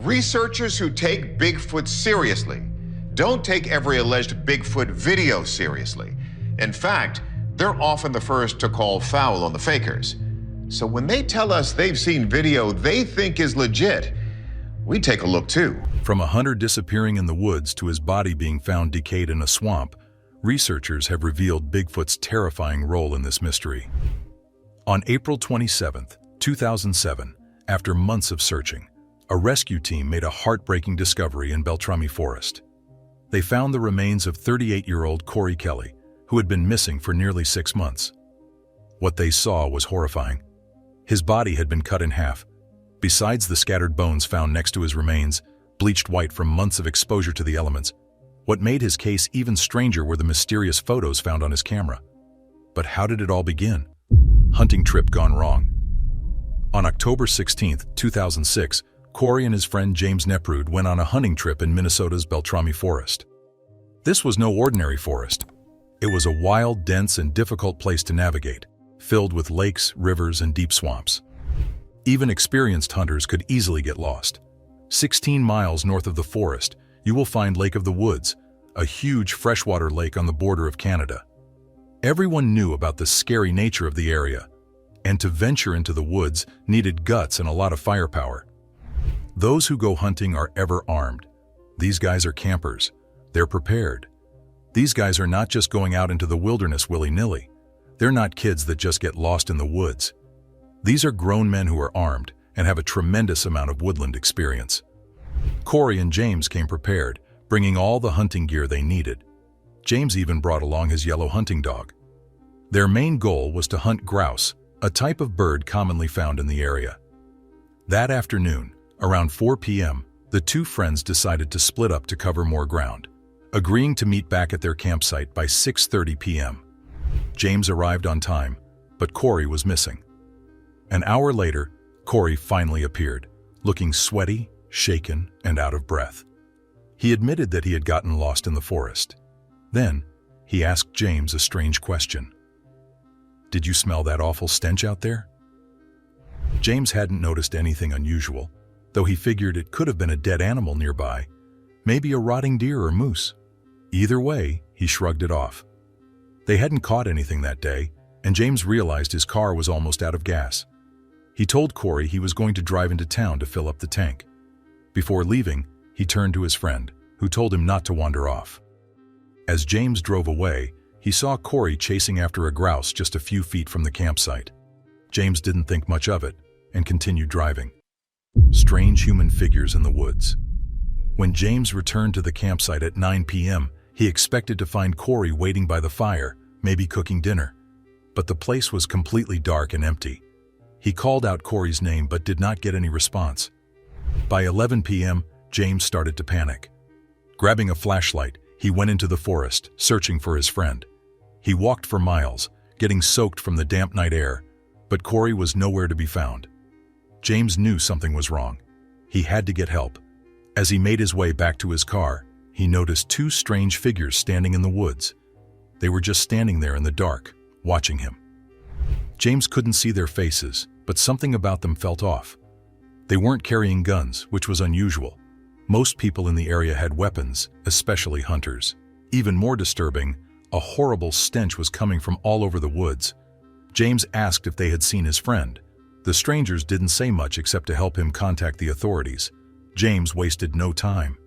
Researchers who take Bigfoot seriously don't take every alleged Bigfoot video seriously. In fact, they're often the first to call foul on the fakers. So when they tell us they've seen video they think is legit, we take a look too. From a hunter disappearing in the woods to his body being found decayed in a swamp, researchers have revealed Bigfoot's terrifying role in this mystery. On April 27, 2007, after months of searching, a rescue team made a heartbreaking discovery in Beltrami Forest. They found the remains of 38-year-old Kory Kelly, who had been missing for nearly 6 months. What they saw was horrifying. His body had been cut in half. Besides the scattered bones found next to his remains, bleached white from months of exposure to the elements, what made his case even stranger were the mysterious photos found on his camera. But how did it all begin? Hunting trip gone wrong. On October 16, 2006, Kory and his friend James Neprud went on a hunting trip in Minnesota's Beltrami Forest. This was no ordinary forest. It was a wild, dense, and difficult place to navigate, filled with lakes, rivers, and deep swamps. Even experienced hunters could easily get lost. 16 miles north of the forest, you will find Lake of the Woods, a huge freshwater lake on the border of Canada. Everyone knew about the scary nature of the area, and to venture into the woods needed guts and a lot of firepower. Those who go hunting are ever armed. These guys are campers. They're prepared. These guys are not just going out into the wilderness willy-nilly. They're not kids that just get lost in the woods. These are grown men who are armed and have a tremendous amount of woodland experience. Kory and James came prepared, bringing all the hunting gear they needed. James even brought along his yellow hunting dog. Their main goal was to hunt grouse, a type of bird commonly found in the area. That afternoon, around 4 p.m., the two friends decided to split up to cover more ground, agreeing to meet back at their campsite by 6:30 p.m. James arrived on time, but Kory was missing. An hour later, Kory finally appeared, looking sweaty, shaken, and out of breath. He admitted that he had gotten lost in the forest. Then, he asked James a strange question. "Did you smell that awful stench out there?" James hadn't noticed anything unusual, though he figured it could have been a dead animal nearby, maybe a rotting deer or moose. Either way, he shrugged it off. They hadn't caught anything that day, and James realized his car was almost out of gas. He told Kory he was going to drive into town to fill up the tank. Before leaving, he turned to his friend, who told him not to wander off. As James drove away, he saw Kory chasing after a grouse just a few feet from the campsite. James didn't think much of it and continued driving. Strange human figures in the woods. When James returned to the campsite at 9 p.m., he expected to find Kory waiting by the fire, maybe cooking dinner. But the place was completely dark and empty. He called out Kory's name but did not get any response. By 11 p.m., James started to panic. Grabbing a flashlight, he went into the forest, searching for his friend. He walked for miles, getting soaked from the damp night air, but Kory was nowhere to be found. James knew something was wrong. He had to get help. As he made his way back to his car, he noticed two strange figures standing in the woods. They were just standing there in the dark, watching him. James couldn't see their faces, but something about them felt off. They weren't carrying guns, which was unusual. Most people in the area had weapons, especially hunters. Even more disturbing, a horrible stench was coming from all over the woods. James asked if they had seen his friend. The strangers didn't say much except to help him contact the authorities. James wasted no time.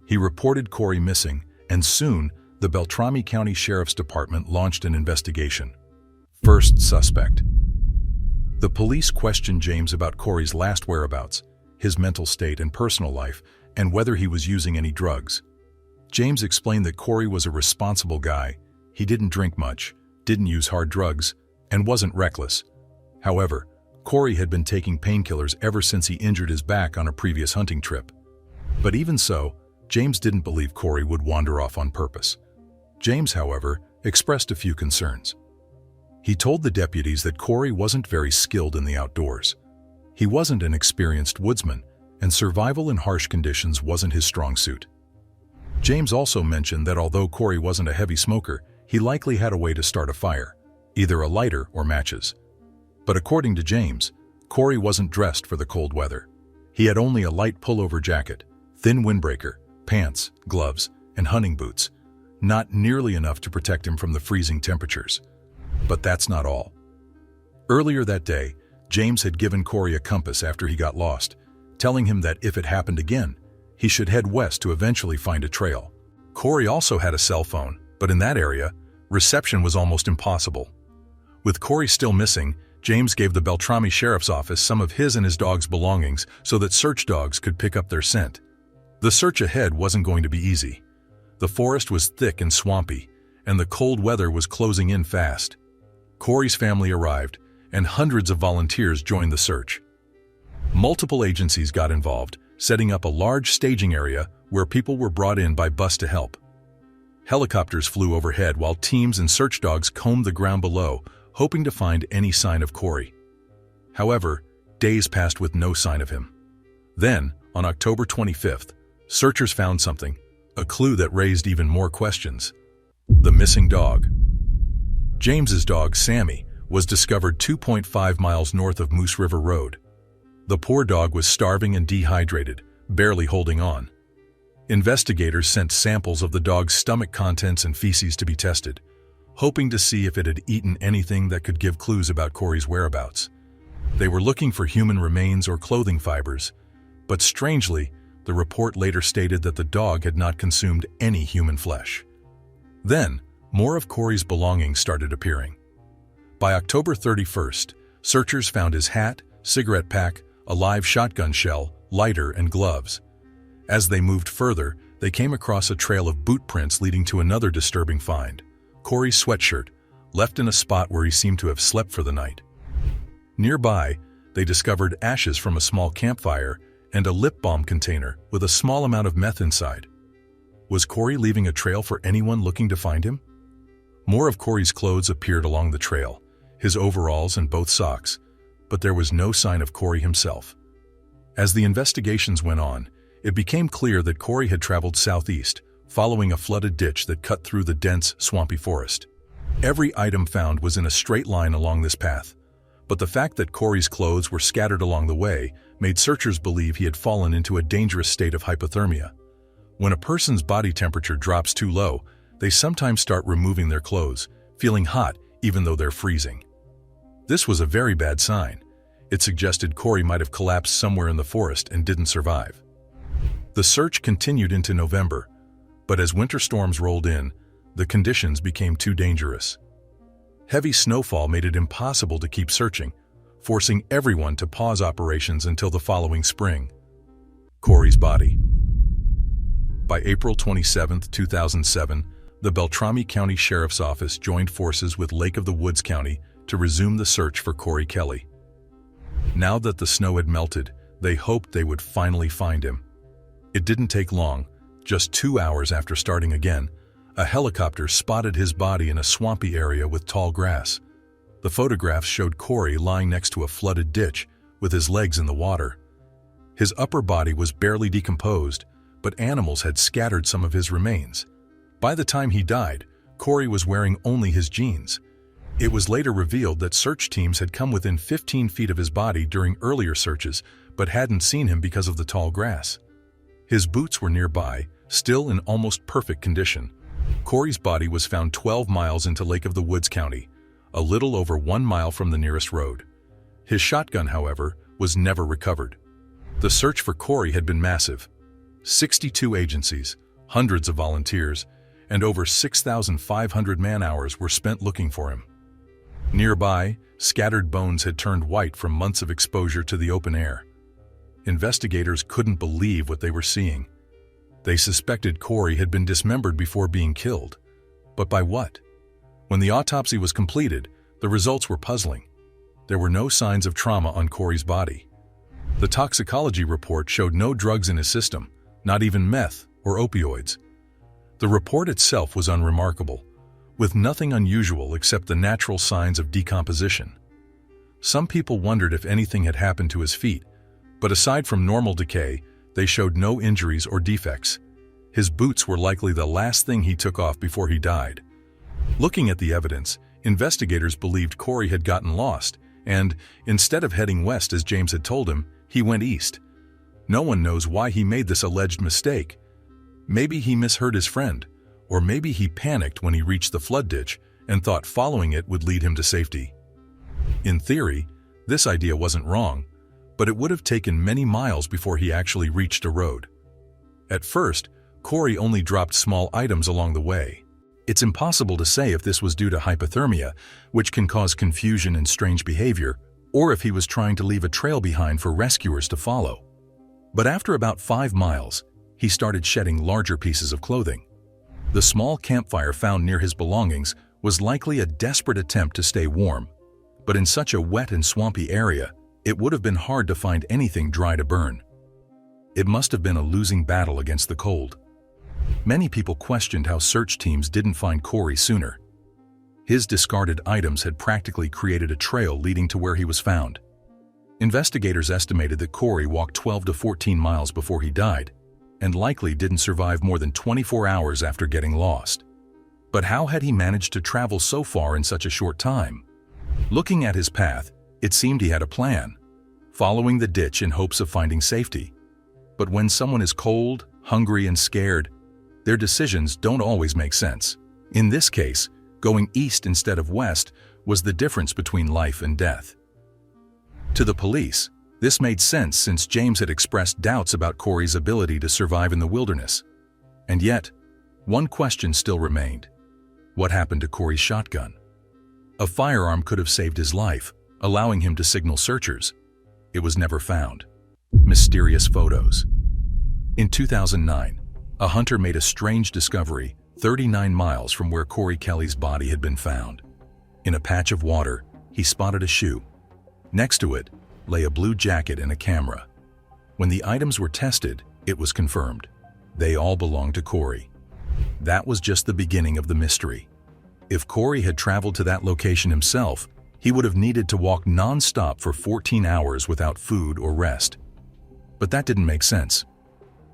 He reported Kory missing, and soon, the Beltrami County Sheriff's Department launched an investigation. First suspect. The police questioned James about Kory's last whereabouts, his mental state and personal life, and whether he was using any drugs. James explained that Kory was a responsible guy. He didn't drink much, didn't use hard drugs, and wasn't reckless. However, Kory had been taking painkillers ever since he injured his back on a previous hunting trip. But even so, James didn't believe Kory would wander off on purpose. James, however, expressed a few concerns. He told the deputies that Kory wasn't very skilled in the outdoors. He wasn't an experienced woodsman, and survival in harsh conditions wasn't his strong suit. James also mentioned that although Kory wasn't a heavy smoker, he likely had a way to start a fire, either a lighter or matches. But according to James, Kory wasn't dressed for the cold weather. He had only a light pullover jacket, thin windbreaker, pants, gloves, and hunting boots, not nearly enough to protect him from the freezing temperatures. But that's not all. Earlier that day, James had given Kory a compass after he got lost, telling him that if it happened again, he should head west to eventually find a trail. Kory also had a cell phone, but in that area, reception was almost impossible. With Kory still missing, James gave the Beltrami Sheriff's Office some of his and his dog's belongings so that search dogs could pick up their scent. The search ahead wasn't going to be easy. The forest was thick and swampy, and the cold weather was closing in fast. Kory's family arrived, and hundreds of volunteers joined the search. Multiple agencies got involved, setting up a large staging area where people were brought in by bus to help. Helicopters flew overhead while teams and search dogs combed the ground below, hoping to find any sign of Kory. However, days passed with no sign of him. Then, on October 25th, searchers found something, a clue that raised even more questions. The missing dog. James's dog, Sammy, was discovered 2.5 miles north of Moose River Road. The poor dog was starving and dehydrated, barely holding on. Investigators sent samples of the dog's stomach contents and feces to be tested, hoping to see if it had eaten anything that could give clues about Kory's whereabouts. They were looking for human remains or clothing fibers, but strangely, the report later stated that the dog had not consumed any human flesh. Then, more of Kory's belongings started appearing. By October 31st, searchers found his hat, cigarette pack, a live shotgun shell, lighter, and gloves. As they moved further, they came across a trail of boot prints leading to another disturbing find: Kory's sweatshirt, left in a spot where he seemed to have slept for the night. Nearby, they discovered ashes from a small campfire and a lip balm container with a small amount of meth inside. Was Kory leaving a trail for anyone looking to find him? More of Kory's clothes appeared along the trail, his overalls and both socks, but there was no sign of Kory himself. As the investigations went on, it became clear that Kory had traveled southeast, following a flooded ditch that cut through the dense, swampy forest. Every item found was in a straight line along this path, but the fact that Kory's clothes were scattered along the way made searchers believe he had fallen into a dangerous state of hypothermia. When a person's body temperature drops too low, they sometimes start removing their clothes, feeling hot even though they're freezing. This was a very bad sign. It suggested Kory might have collapsed somewhere in the forest and didn't survive. The search continued into November, but as winter storms rolled in, the conditions became too dangerous. Heavy snowfall made it impossible to keep searching, forcing everyone to pause operations until the following spring. Kory's body. By April 27, 2007, the Beltrami County Sheriff's Office joined forces with Lake of the Woods County to resume the search for Kory Kelly. Now that the snow had melted, they hoped they would finally find him. It didn't take long. Just 2 hours after starting again, a helicopter spotted his body in a swampy area with tall grass. The photographs showed Kory lying next to a flooded ditch with his legs in the water. His upper body was barely decomposed, but animals had scattered some of his remains. By the time he died, Kory was wearing only his jeans. It was later revealed that search teams had come within 15 feet of his body during earlier searches, but hadn't seen him because of the tall grass. His boots were nearby, still in almost perfect condition. Kory's body was found 12 miles into Lake of the Woods County, a little over 1 mile from the nearest road. His shotgun, however, was never recovered. The search for Kory had been massive. 62 agencies, hundreds of volunteers, and over 6,500 man-hours were spent looking for him. Nearby, scattered bones had turned white from months of exposure to the open air. Investigators couldn't believe what they were seeing. They suspected Kory had been dismembered before being killed. But by what? When the autopsy was completed, the results were puzzling. There were no signs of trauma on Kory's body. The toxicology report showed no drugs in his system, not even meth or opioids. The report itself was unremarkable, with nothing unusual except the natural signs of decomposition. Some people wondered if anything had happened to his feet, but aside from normal decay, they showed no injuries or defects. His boots were likely the last thing he took off before he died. Looking at the evidence, investigators believed Kory had gotten lost, and instead of heading west as James had told him, he went east. No one knows why he made this alleged mistake. Maybe he misheard his friend, or maybe he panicked when he reached the flood ditch and thought following it would lead him to safety. In theory, this idea wasn't wrong, but it would have taken many miles before he actually reached a road. At first, Kory only dropped small items along the way. It's impossible to say if this was due to hypothermia, which can cause confusion and strange behavior, or if he was trying to leave a trail behind for rescuers to follow. But after about 5 miles, he started shedding larger pieces of clothing. The small campfire found near his belongings was likely a desperate attempt to stay warm, but in such a wet and swampy area, it would have been hard to find anything dry to burn. It must have been a losing battle against the cold. Many people questioned how search teams didn't find Kory sooner. His discarded items had practically created a trail leading to where he was found. Investigators estimated that Kory walked 12 to 14 miles before he died, and likely didn't survive more than 24 hours after getting lost. But how had he managed to travel so far in such a short time? Looking at his path, it seemed he had a plan, following the ditch in hopes of finding safety. But when someone is cold, hungry, and scared, their decisions don't always make sense. In this case, going east instead of west was the difference between life and death. To the police, this made sense since James had expressed doubts about Kory's ability to survive in the wilderness. And yet, one question still remained. What happened to Kory's shotgun? A firearm could have saved his life, allowing him to signal searchers. It was never found. Mysterious photos. In 2009, a hunter made a strange discovery 39 miles from where Kory Kelly's body had been found. In a patch of water, he spotted a shoe. Next to it lay a blue jacket and a camera. When the items were tested, it was confirmed. They all belonged to Kory. That was just the beginning of the mystery. If Kory had traveled to that location himself, he would have needed to walk non-stop for 14 hours without food or rest. But that didn't make sense.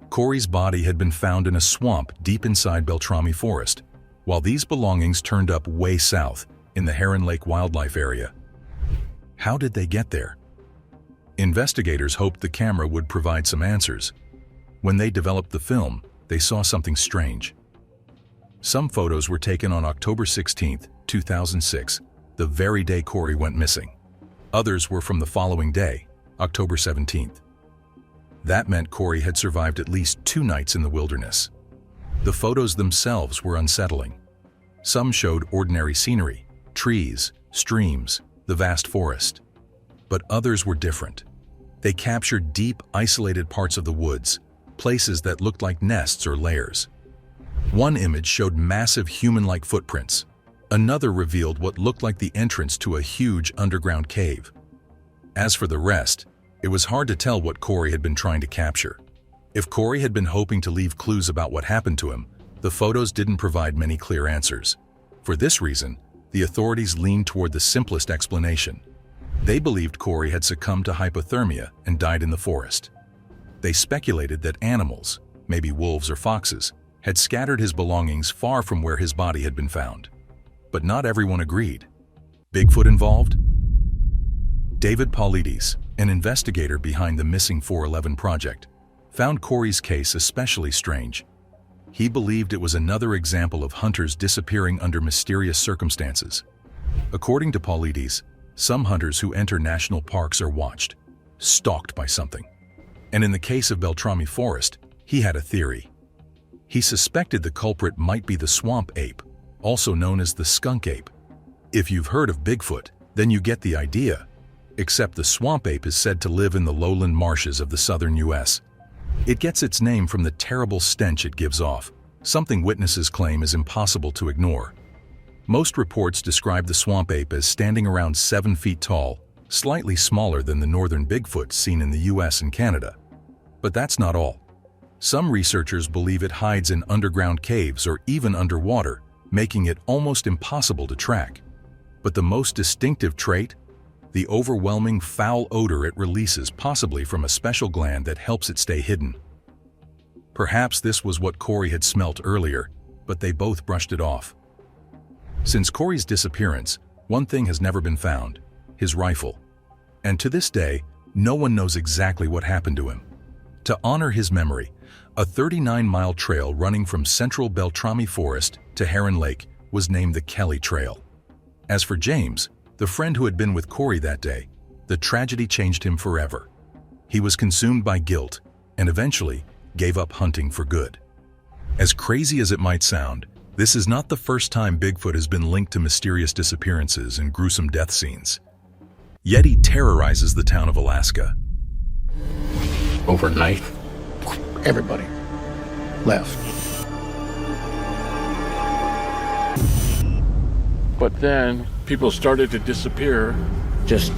Kory's body had been found in a swamp deep inside Beltrami Forest, while these belongings turned up way south, in the Heron Lake Wildlife Area. How did they get there? Investigators hoped the camera would provide some answers. When they developed the film, they saw something strange. Some photos were taken on October 16, 2006, the very day Kory went missing. Others were from the following day, October 17th. That meant Kory had survived at least 2 nights in the wilderness. The photos themselves were unsettling. Some showed ordinary scenery, trees, streams, the vast forest. But others were different. They captured deep, isolated parts of the woods, places that looked like nests or lairs. One image showed massive human-like footprints. Another revealed what looked like the entrance to a huge underground cave. As for the rest, it was hard to tell what Kory had been trying to capture. If Kory had been hoping to leave clues about what happened to him, the photos didn't provide many clear answers. For this reason, the authorities leaned toward the simplest explanation. They believed Kory had succumbed to hypothermia and died in the forest. They speculated that animals, maybe wolves or foxes, had scattered his belongings far from where his body had been found. But not everyone agreed. Bigfoot involved? David Paulides, an investigator behind the Missing 411 project, found Kory's case especially strange. He believed it was another example of hunters disappearing under mysterious circumstances. According to Paulides, some hunters who enter national parks are watched, stalked by something. And in the case of Beltrami Forest, he had a theory. He suspected the culprit might be the swamp ape, also known as the skunk ape. If you've heard of Bigfoot, then you get the idea. Except the swamp ape is said to live in the lowland marshes of the southern U.S. It gets its name from the terrible stench it gives off, something witnesses claim is impossible to ignore. Most reports describe the swamp ape as standing around 7 feet tall, slightly smaller than the northern Bigfoot seen in the U.S. and Canada. But that's not all. Some researchers believe it hides in underground caves or even underwater, making it almost impossible to track. But the most distinctive trait? The overwhelming foul odor it releases, possibly from a special gland that helps it stay hidden. Perhaps this was what Kory had smelt earlier, but they both brushed it off. Since Kory's disappearance, one thing has never been found: his rifle. And to this day, no one knows exactly what happened to him. To honor his memory, a 39-mile trail running from central Beltrami Forest to Heron Lake was named the Kelly Trail. As for James, the friend who had been with Kory that day, the tragedy changed him forever. He was consumed by guilt and eventually gave up hunting for good. As crazy as it might sound, this is not the first time Bigfoot has been linked to mysterious disappearances and gruesome death scenes. Yeti terrorizes the town of Alaska. Overnight, everybody left. But then people started to disappear, just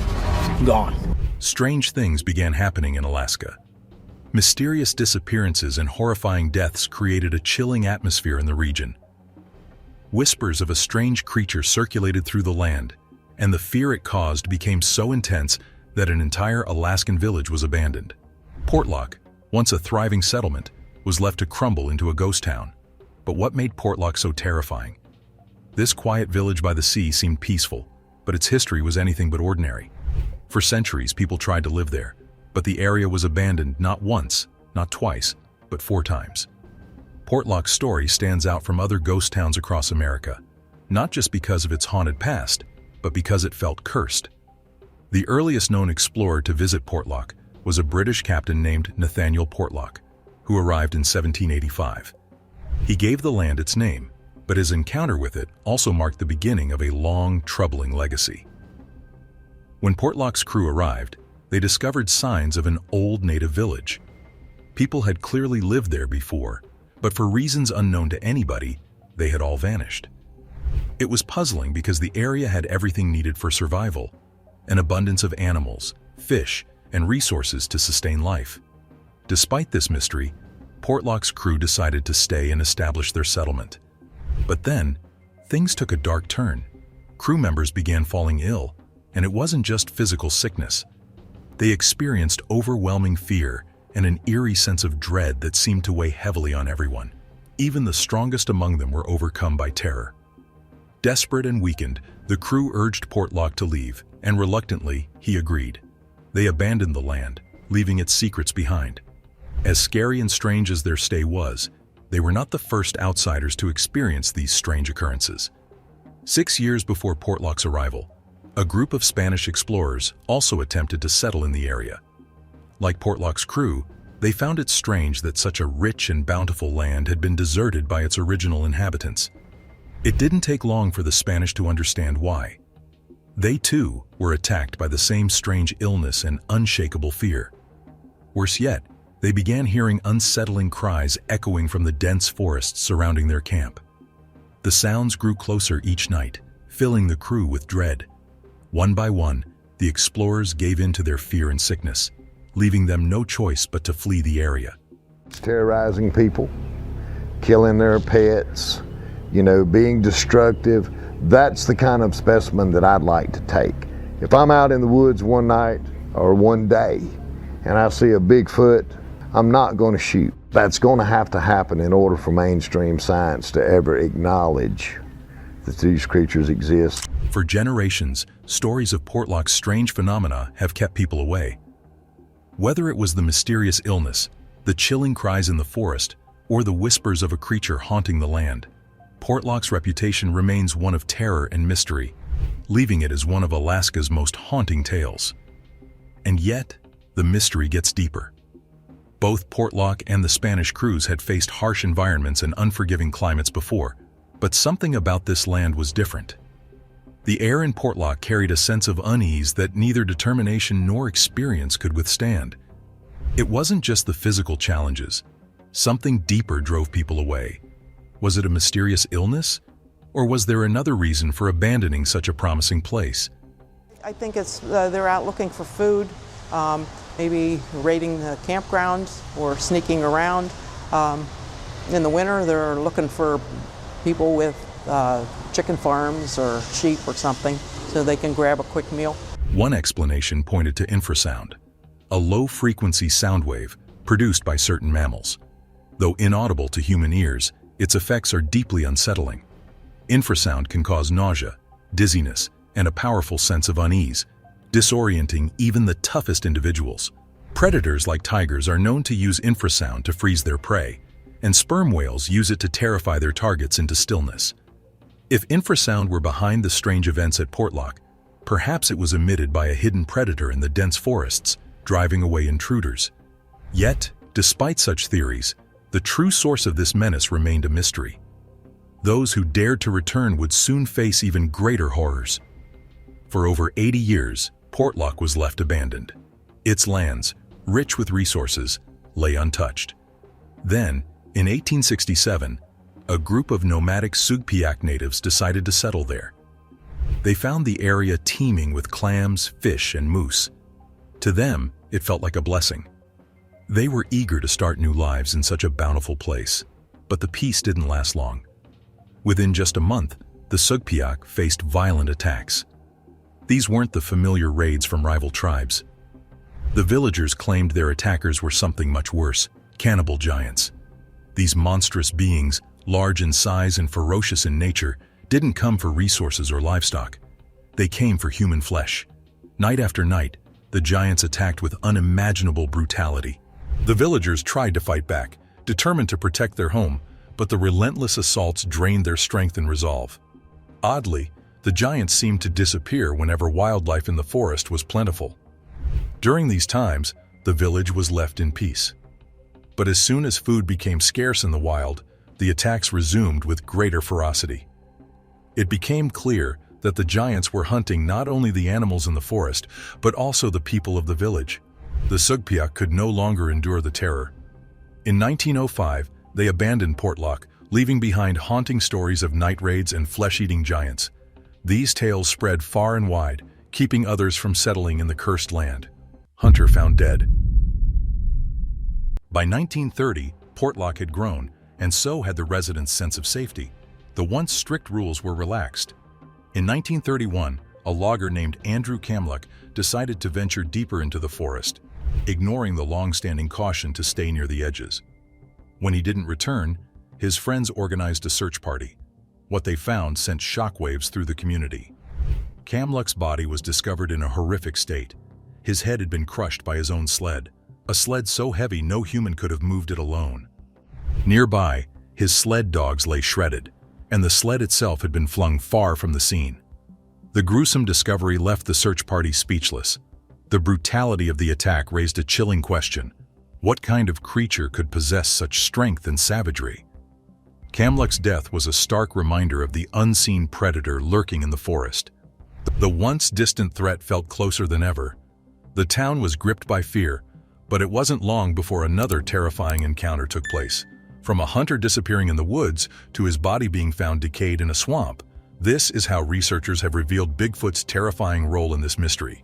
gone. Strange things began happening in Alaska. Mysterious disappearances and horrifying deaths created a chilling atmosphere in the region. Whispers of a strange creature circulated through the land, and the fear it caused became so intense that an entire Alaskan village was abandoned. Portlock, once a thriving settlement, was left to crumble into a ghost town. But what made Portlock so terrifying? This quiet village by the sea seemed peaceful, but its history was anything but ordinary. For centuries, people tried to live there, but the area was abandoned not once, not twice, but 4 times. Portlock's story stands out from other ghost towns across America, not just because of its haunted past, but because it felt cursed. The earliest known explorer to visit Portlock was a British captain named Nathaniel Portlock, who arrived in 1785. He gave the land its name, but his encounter with it also marked the beginning of a long, troubling legacy. When Portlock's crew arrived, they discovered signs of an old native village. People had clearly lived there before, but for reasons unknown to anybody, they had all vanished. It was puzzling because the area had everything needed for survival: an abundance of animals, fish, and resources to sustain life. Despite this mystery, Portlock's crew decided to stay and establish their settlement. But then, things took a dark turn. Crew members began falling ill, and it wasn't just physical sickness. They experienced overwhelming fear and an eerie sense of dread that seemed to weigh heavily on everyone. Even the strongest among them were overcome by terror. Desperate and weakened, the crew urged Portlock to leave, and reluctantly, he agreed. They abandoned the land, leaving its secrets behind. As scary and strange as their stay was, they were not the first outsiders to experience these strange occurrences. 6 years before Portlock's arrival, a group of Spanish explorers also attempted to settle in the area. Like Portlock's crew, they found it strange that such a rich and bountiful land had been deserted by its original inhabitants. It didn't take long for the Spanish to understand why. They too were attacked by the same strange illness and unshakable fear. Worse yet, they began hearing unsettling cries echoing from the dense forests surrounding their camp. The sounds grew closer each night, filling the crew with dread. One by one, the explorers gave in to their fear and sickness, leaving them no choice but to flee the area. Terrorizing people, killing their pets, being destructive. That's the kind of specimen that I'd like to take. If I'm out in the woods one night or one day and I see a Bigfoot, I'm not going to shoot. That's going to happen in order for mainstream science to ever acknowledge that these creatures exist. For generations, stories of Portlock's strange phenomena have kept people away. Whether it was the mysterious illness, the chilling cries in the forest, or the whispers of a creature haunting the land, Portlock's reputation remains one of terror and mystery, leaving it as one of Alaska's most haunting tales. And yet, the mystery gets deeper. Both Portlock and the Spanish crews had faced harsh environments and unforgiving climates before, but something about this land was different. The air in Portlock carried a sense of unease that neither determination nor experience could withstand. It wasn't just the physical challenges. Something deeper drove people away. Was it a mysterious illness? Or was there another reason for abandoning such a promising place? I think it's they're out looking for food, maybe raiding the campgrounds or sneaking around. In the winter, they're looking for people with chicken farms or sheep or something so they can grab a quick meal. One explanation pointed to infrasound, a low-frequency sound wave produced by certain mammals. Though inaudible to human ears, its effects are deeply unsettling. Infrasound can cause nausea, dizziness, and a powerful sense of unease, disorienting even the toughest individuals. Predators like tigers are known to use infrasound to freeze their prey, and sperm whales use it to terrify their targets into stillness. If infrasound were behind the strange events at Portlock, perhaps it was emitted by a hidden predator in the dense forests, driving away intruders. Yet, despite such theories, the true source of this menace remained a mystery. Those who dared to return would soon face even greater horrors. For over 80 years, Portlock was left abandoned. Its lands, rich with resources, lay untouched. Then, in 1867, a group of nomadic Sugpiaq natives decided to settle there. They found the area teeming with clams, fish, and moose. To them, it felt like a blessing. They were eager to start new lives in such a bountiful place, but the peace didn't last long. Within just a month, the Sugpiaq faced violent attacks. These weren't the familiar raids from rival tribes. The villagers claimed their attackers were something much worse, cannibal giants. These monstrous beings, large in size and ferocious in nature, didn't come for resources or livestock. They came for human flesh. Night after night, the giants attacked with unimaginable brutality. The villagers tried to fight back, determined to protect their home, but the relentless assaults drained their strength and resolve. Oddly, the giants seemed to disappear whenever wildlife in the forest was plentiful. During these times, the village was left in peace. But as soon as food became scarce in the wild, the attacks resumed with greater ferocity. It became clear that the giants were hunting not only the animals in the forest, but also the people of the village. The Sugpiaq could no longer endure the terror. In 1905, they abandoned Portlock, leaving behind haunting stories of night raids and flesh-eating giants. These tales spread far and wide, keeping others from settling in the cursed land. Hunter found dead. By 1930, Portlock had grown, and so had the residents' sense of safety. The once strict rules were relaxed. In 1931, a logger named Andrew Kamluck decided to venture deeper into the forest, ignoring the long-standing caution to stay near the edges. When he didn't return, his friends organized a search party. What they found sent shockwaves through the community. Kamluck's body was discovered in a horrific state. His head had been crushed by his own sled, a sled so heavy no human could have moved it alone. Nearby, his sled dogs lay shredded, and the sled itself had been flung far from the scene. The gruesome discovery left the search party speechless. The brutality of the attack raised a chilling question. What kind of creature could possess such strength and savagery? Kamluck's death was a stark reminder of the unseen predator lurking in the forest. The once distant threat felt closer than ever. The town was gripped by fear, but it wasn't long before another terrifying encounter took place. From a hunter disappearing in the woods to his body being found decayed in a swamp, this is how researchers have revealed Bigfoot's terrifying role in this mystery.